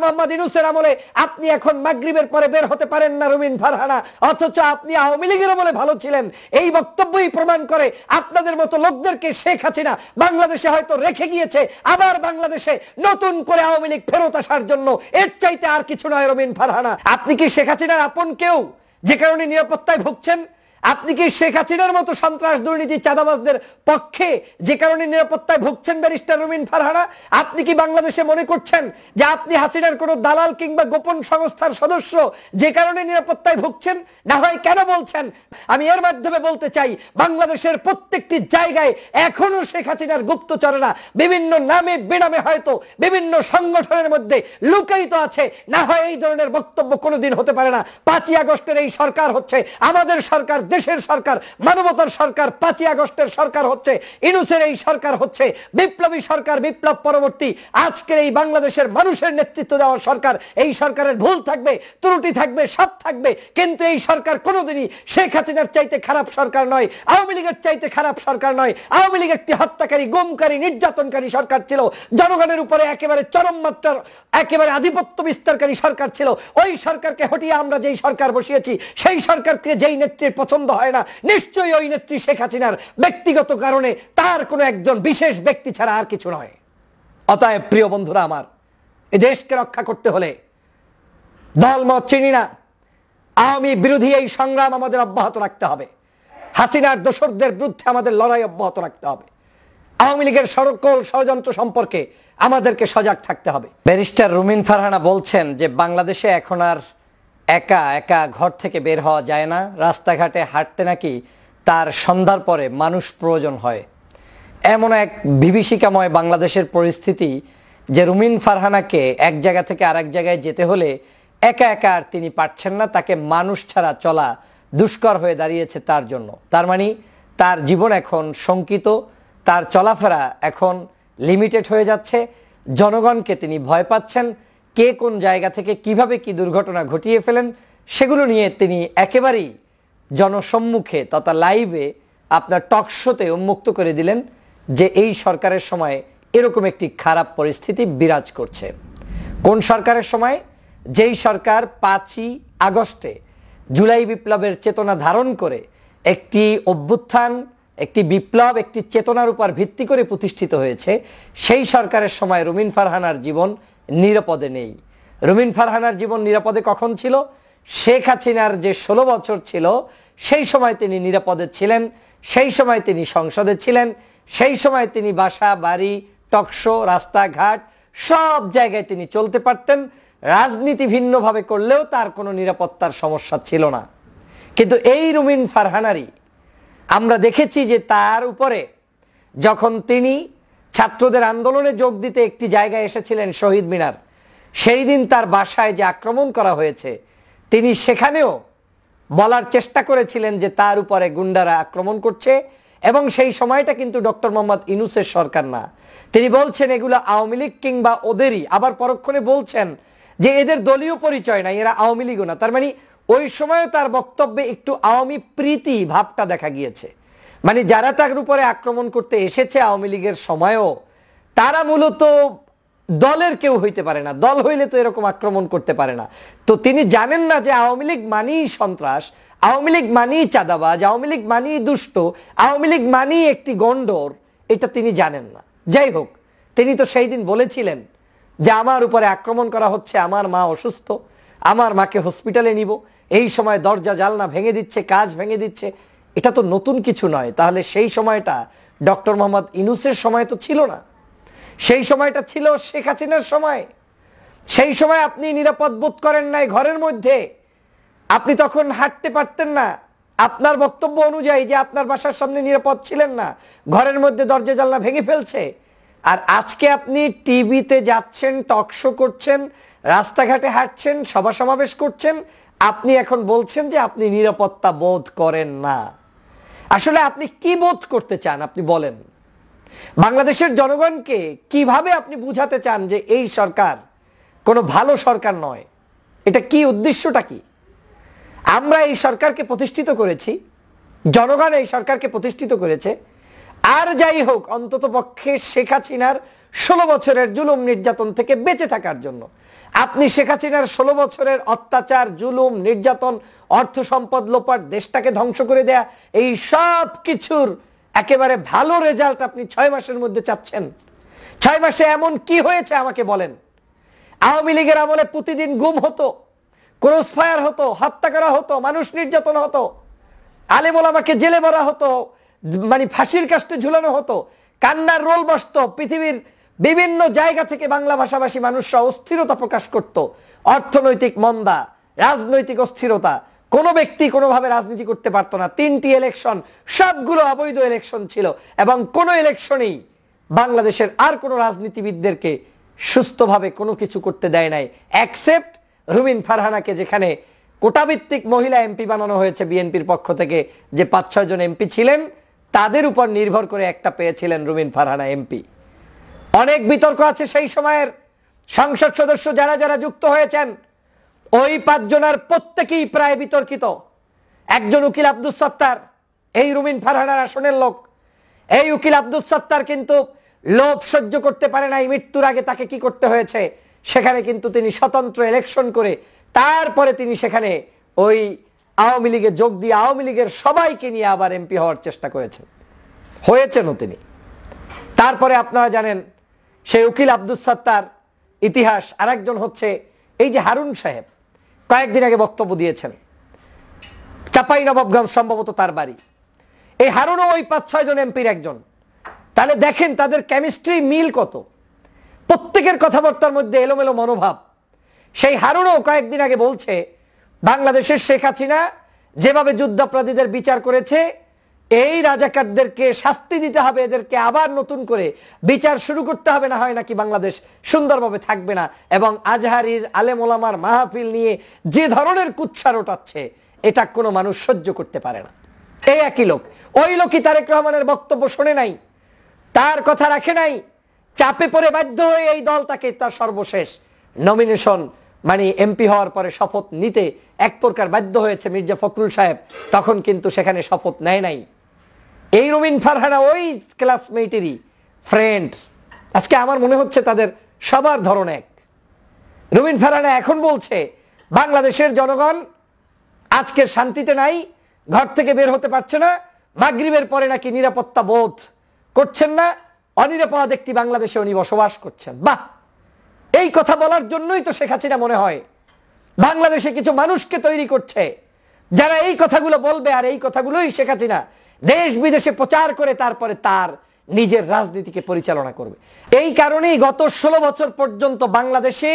মোহাম্মদ ইউনূসের আমলে আপনি এখন মাগরিবের পরে বের হতে পারেন না রুমিন ফারহানা, অথচ আপনি আওয়ামী লীগের আমলে ভালো ছিলেন। এই বক্তব্যই প্রমাণ করে আপনাদের মতো লোকদেরকে শেখ হাসিনা বাংলাদেশে হয়তো রেখে গিয়েছে, আবার বাংলাদেশে নতুন করে আওয়ামী লীগ ফেরত আসার জন্য। এর চাইতে আর কিছু নয় রুমিন ফারহানা। আপনি কি শেখ হাসিনার আপন কেউ যে কারণে নিরাপত্তায় ভুগছেন? আপনি কি শেখ হাসিনার মতো সন্ত্রাস দুর্নীতি চাঁদাবাজদের পক্ষে যে কারণে নিরাপত্তায় ভুগছেন ব্যারিস্টার রুমিন ফারহানা? আপনি কি বাংলাদেশে মনে করছেন যে আপনি হাসিনার কোনো দালাল কিংবা গোপন সংস্থার সদস্য যে কারণে নিরাপত্তায় ভুগছেন? না হয় কেন বলছেন? আমি এর মাধ্যমে বলতে চাই, বাংলাদেশের প্রত্যেকটি জায়গায় এখনো শেখ হাসিনার গুপ্তচরেরা বিভিন্ন নামে বেনামে হয়তো বিভিন্ন সংগঠনের মধ্যে লুকায়িত আছে। না হয় এই ধরনের বক্তব্য কোনোদিন হতে পারে না। 5ই আগস্টের এই সরকার হচ্ছে আমাদের সরকার, দেশের সরকার, মানবতার সরকার। 5ই আগস্টের সরকার হচ্ছে ইউনূসের এই সরকার, হচ্ছে বিপ্লবী সরকার, বিপ্লব পরবর্তী আজকের এই বাংলাদেশের মানুষের নেতৃত্ব দেওয়ার সরকার। এই সরকারের ভুল থাকবে, ত্রুটি থাকবে, সব থাকবে, কিন্তু এই সরকার কোনোদিনই শেখ হাসিনার চাইতে খারাপ সরকার নয়, আওয়ামী লীগের চাইতে খারাপ সরকার নয়। আওয়ামী লীগ একটি হত্যাকারী, গুমকারী, নির্যাতনকারী সরকার ছিল, জনগণের উপরে একেবারে চরম মাত্রার একেবারে আধিপত্য বিস্তারকারী সরকার ছিল। ওই সরকারকে হটিয়ে আমরা যেই সরকার বসিয়েছি, সেই সরকারকে যেই নেত্রীর পছন্দ হয় না, নিশ্চয়ই ওই নেত্রী শেখ হাসিনার ব্যক্তিগত কারণে, তার কোনো একজন বিশেষ ব্যক্তি ছাড়া আর কিছু নয়। অতএব প্রিয় বন্ধুরা আমার, এই দেশকে রক্ষা করতে হলে দলমত চিনি না, আওয়ামী বিরোধী এই সংগ্রাম আমাদের অব্যাহত রাখতে হবে। হাসিনার দোসরদের বিরুদ্ধে আমাদের লড়াই অব্যাহত রাখতে হবে। আওয়ামী লীগের সকল ষড়যন্ত্র সম্পর্কে আমাদেরকে সজাগ থাকতে হবে। ব্যারিস্টার রুমিন ফারহানা বলছেন যে বাংলাদেশে এখন আর একা একা ঘর থেকে বের হওয়া যায় না, রাস্তাঘাটে হাঁটতে নাকি তার সন্ধ্যার পরে মানুষ প্রয়োজন হয়। এমন এক বিভীষিকাময় বাংলাদেশের পরিস্থিতি যে রুমিন ফারহানাকে এক জায়গা থেকে আরেক জায়গায় যেতে হলে একা একা আর তিনি পারছেন না, তাকে মানুষ ছাড়া চলা দুষ্কর হয়ে দাঁড়িয়েছে তার জন্য। তার মানে তার জীবন এখন শঙ্কিত, তার চলাফেরা এখন লিমিটেড হয়ে যাচ্ছে। জনগণকে তিনি ভয় পাচ্ছেন, কে কোন জায়গা থেকে কিভাবে কি দুর্ঘটনা ঘটিয়ে ফেলেন সেগুলো নিয়ে তিনি একেবারেই জনসম্মুখে তথা লাইভে আপনার টক শোতে উন্মুক্ত করে দিলেন যে এই সরকারের সময় এরকম একটি খারাপ পরিস্থিতি বিরাজ করছে। কোন সরকারের সময়? যেই সরকার 5ই আগস্টে জুলাই বিপ্লবের চেতনা ধারণ করে একটি অভ্যুত্থান, একটি বিপ্লব, একটি চেতনার উপর ভিত্তি করে প্রতিষ্ঠিত হয়েছে, সেই সরকারের সময় রুমিন ফারহানার জীবন নিরাপদে নেই। রুমিন ফারহানার জীবন নিরাপদে কখন ছিল? শেখ হাসিনার যে 16 বছর ছিল সেই সময় তিনি নিরাপদে ছিলেন, সেই সময় তিনি সংসদে ছিলেন, সেই সময় তিনি বাসা বাড়ি, টকশো, রাস্তাঘাট সব জায়গায় তিনি চলতে পারতেন। রাজনীতি ভিন্নভাবে করলেও তার কোনো নিরাপত্তার সমস্যা ছিল না। কিন্তু এই রুমিন ফারহানারই আমরা দেখেছি যে তার উপরে যখন তিনি ছাত্রদের আন্দোলনে যোগ দিতে একটি জায়গায় এসেছিলেন, শহীদ মিনার, সেই দিন তার বাসায় যে আক্রমণ করা হয়েছে, তিনি সেখানেও বলার চেষ্টা করেছিলেন যে তার উপরে গুন্ডারা আক্রমণ করছে, এবং সেই সময়টা কিন্তু ডক্টর মোহাম্মদ ইউনূসের সরকার না। তিনি বলছেন এগুলো আওয়ামী লীগ কিংবা ওদেরই, আবার পরক্ষণে বলছেন যে এদের দলীয় পরিচয় নাই, এরা আওয়ামী লীগও না। তার মানে ওই সময়ও তার বক্তব্যে একটু আওয়ামী প্রীতি ভাবটা দেখা গিয়েছে। মানে যারা তার উপরে আক্রমণ করতে এসেছে আওয়ামী লীগের সময়ও, তারা মূলত দলের কেউ হইতে পারে না, দল হইলে তো এরকম আক্রমণ করতে পারে না। তো তিনি জানেন না যে আওয়ামী লীগ মানেই সন্ত্রাস, আওয়ামী লীগ মানেই চাঁদাবাজ, আওয়ামী লীগ মানেই দুষ্ট, আওয়ামী লীগ মানেই একটি গন্ডর, এটা তিনি জানেন না। যাই হোক, তিনি তো সেই দিন বলেছিলেন যে আমার উপরে আক্রমণ করা হচ্ছে, আমার মা অসুস্থ, আমার মাকে হসপিটালে নিব, এই সময় দরজা জানলা ভেঙে দিচ্ছে, কাজ ভেঙে দিচ্ছে। এটা তো নতুন কিছু নয়। তাহলে সেই সময়টা ডক্টর মোহাম্মদ ইউনূসের সময় তো ছিল না, সেই সময়টা ছিল শেখ হাসিনার সময়। সেই সময় আপনি নিরাপদ বোধ করেন নাই ঘরের মধ্যে, আপনি তখন হাঁটতে পারতেন না। আপনার বক্তব্য অনুযায়ী যে আপনার বাসার সামনে নিরাপদ ছিলেন না, ঘরের মধ্যে দরজা জানলা ভেঙে ফেলছে। আর আজকে আপনি টিভিতে যাচ্ছেন, টক শো করছেন, রাস্তাঘাটে হাঁটছেন, সভা সমাবেশ করছেন, আপনি এখন বলছেন যে আপনি নিরাপত্তা বোধ করেন না। আসলে আপনি কি বোধ করতে চান আপনি বলেন? বাংলাদেশের জনগণকে কিভাবে আপনি বুঝাতে চান যে এই সরকার কোনো ভালো সরকার নয়? এটা কি উদ্দেশ্যটা কি? আমরা এই সরকারকে প্রতিষ্ঠিত করেছি, জনগণ এই সরকারকে প্রতিষ্ঠিত করেছে, আর যাই হোক, অন্তত পক্ষে শেখ হাসিনার 16 বছরের জুলুম নির্যাতন থেকে বেঁচে থাকার জন্য আপনি শেখ হাসিনার 16 বছরের অত্যাচার, জুলুম, নির্যাতন, অর্থ সম্পদ লোপাট, দেশটাকে ধ্বংস করে দেয়া, এই সব কিছুর একেবারে ভালো রেজাল্ট আপনি 6 মাসের মধ্যে চাচ্ছেন। 6 মাসে এমন কি হয়েছে আমাকে বলেন? আওয়ামী লীগের আমলে প্রতিদিন গুম হতো, ক্রস ফায়ার হতো, হত্যা করা হতো, মানুষ নির্যাতন হতো, আলেম ওলামাকে জেলে ভরা হতো, মানে ফাঁসির কাস্টে ঝুলানো হতো, কান্নার রোল বসতো, পৃথিবীর বিভিন্ন জায়গা থেকে বাংলা ভাষাভাষী মানুষরা অস্থিরতা প্রকাশ করত, অর্থনৈতিক মন্দা, রাজনৈতিক অস্থিরতা, কোনো ব্যক্তি কোনোভাবে রাজনীতি করতে পারতো না। 3টি ইলেকশন, সবগুলো অবৈধ ইলেকশন ছিল এবং কোনো ইলেকশনেই বাংলাদেশের আর কোনো রাজনীতিবিদদেরকে সুস্থভাবে কোনো কিছু করতে দেয় নাই, এক্সেপ্ট রুমিন ফারহানাকে, যেখানে কোটাভিত্তিক মহিলা এমপি বানানো হয়েছে বিএনপির পক্ষ থেকে, যে 5-6 জন এমপি ছিলেন তাদের উপর নির্ভর করে একটা পেয়েছিলেন রুমিন ফারহানা এমপি। অনেক বিতর্ক আছে সেই সময়ের সংসদ সদস্য যারা যারা যুক্ত হয়েছেন, ওই 5 জনের প্রত্যেকেই প্রায় বিতর্কিত। একজন উকিল আব্দুস সত্তার, এই রুমিন ফারহানার আসনের লোক। এই উকিল আব্দুস সত্তার কিন্তু লোভ সহ্য করতে পারে নাই, মৃত্যুর আগে তাকে কি করতে হয়েছে, সেখানে কিন্তু তিনি স্বতন্ত্র ইলেকশন করে তারপরে তিনি সেখানে ওই আওয়ামী লীগে যোগ দিয়ে আওয়ামী লীগের সবাইকে নিয়ে আবার এমপি হওয়ার চেষ্টা করেছেন, হয়েছেনও তিনি। তারপরে আপনারা জানেন সেই উকিল আব্দুস সত্তার ইতিহাস। আরেকজন হচ্ছে এই যে হারুন সাহেব, কয়েকদিন আগে বক্তব্য দিয়েছেন, চাঁপাইনবাবগঞ্জ সম্ভবত তার বাড়ি। এই হারুনও ওই 5-6 জন এমপির একজন। তাহলে দেখেন তাদের কেমিস্ট্রি মিল কত, প্রত্যেকের কথাবার্তার মধ্যে এলোমেলো মনোভাব। সেই হারুনও কয়েকদিন আগে বলছে বাংলাদেশের শেখ হাসিনা যেভাবে যুদ্ধাপরাধীদের বিচার করেছে, এই রাজাকারদেরকে শাস্তি দিতে হবে, এদেরকে আবার নতুন করে বিচার শুরু করতে হবে, না হয় নাকি বাংলাদেশ সুন্দরভাবে থাকবে না। এবং আজহারির আলেম ওলামার মাহফিল নিয়ে যে ধরনের কুৎসা রটাচ্ছে, এটা কোনো মানুষ সহ্য করতে পারে না। এই একই লোক, ওই লোকই তারেক রহমানের বক্তব্য শোনে নাই, তার কথা রাখে নাই, চাপে পড়ে বাধ্য হয়ে এই দল তাকে তার সর্বশেষ নমিনেশন মানে এমপি হওয়ার পরে শপথ নিতে এক প্রকার বাধ্য হয়েছে মির্জা ফখরুল সাহেব, তখন কিন্তু সেখানে শপথ নেয় নাই। এই রুমিন ফারহানা ওই ক্লাসমেটেরই ফ্রেন্ড। আজকে আমার মনে হচ্ছে তাদের সবার ধরন এক। রুমিন ফারহানা এখন বলছে বাংলাদেশের জনগণ আজকে শান্তিতে নাই, ঘর থেকে বের হতে পারছে না, মাগরিবের পরে নাকি নিরাপত্তা বোধ করছেন না, অনিরাপদ একটি বাংলাদেশে উনি বসবাস করছেন। বাহ, এই কথা বলার জন্যই তো শেখ হাসিনা মনে হয় বাংলাদেশে কিছু মানুষকে তৈরি করছে যারা এই কথাগুলো বলবে, আর এই কথাগুলোই শেখ হাসিনা দেশ বিদেশে প্রচার করে তারপরে তার নিজের রাজনীতিকে পরিচালনা করবে। এই কারণেই গত 16 বছর পর্যন্ত বাংলাদেশে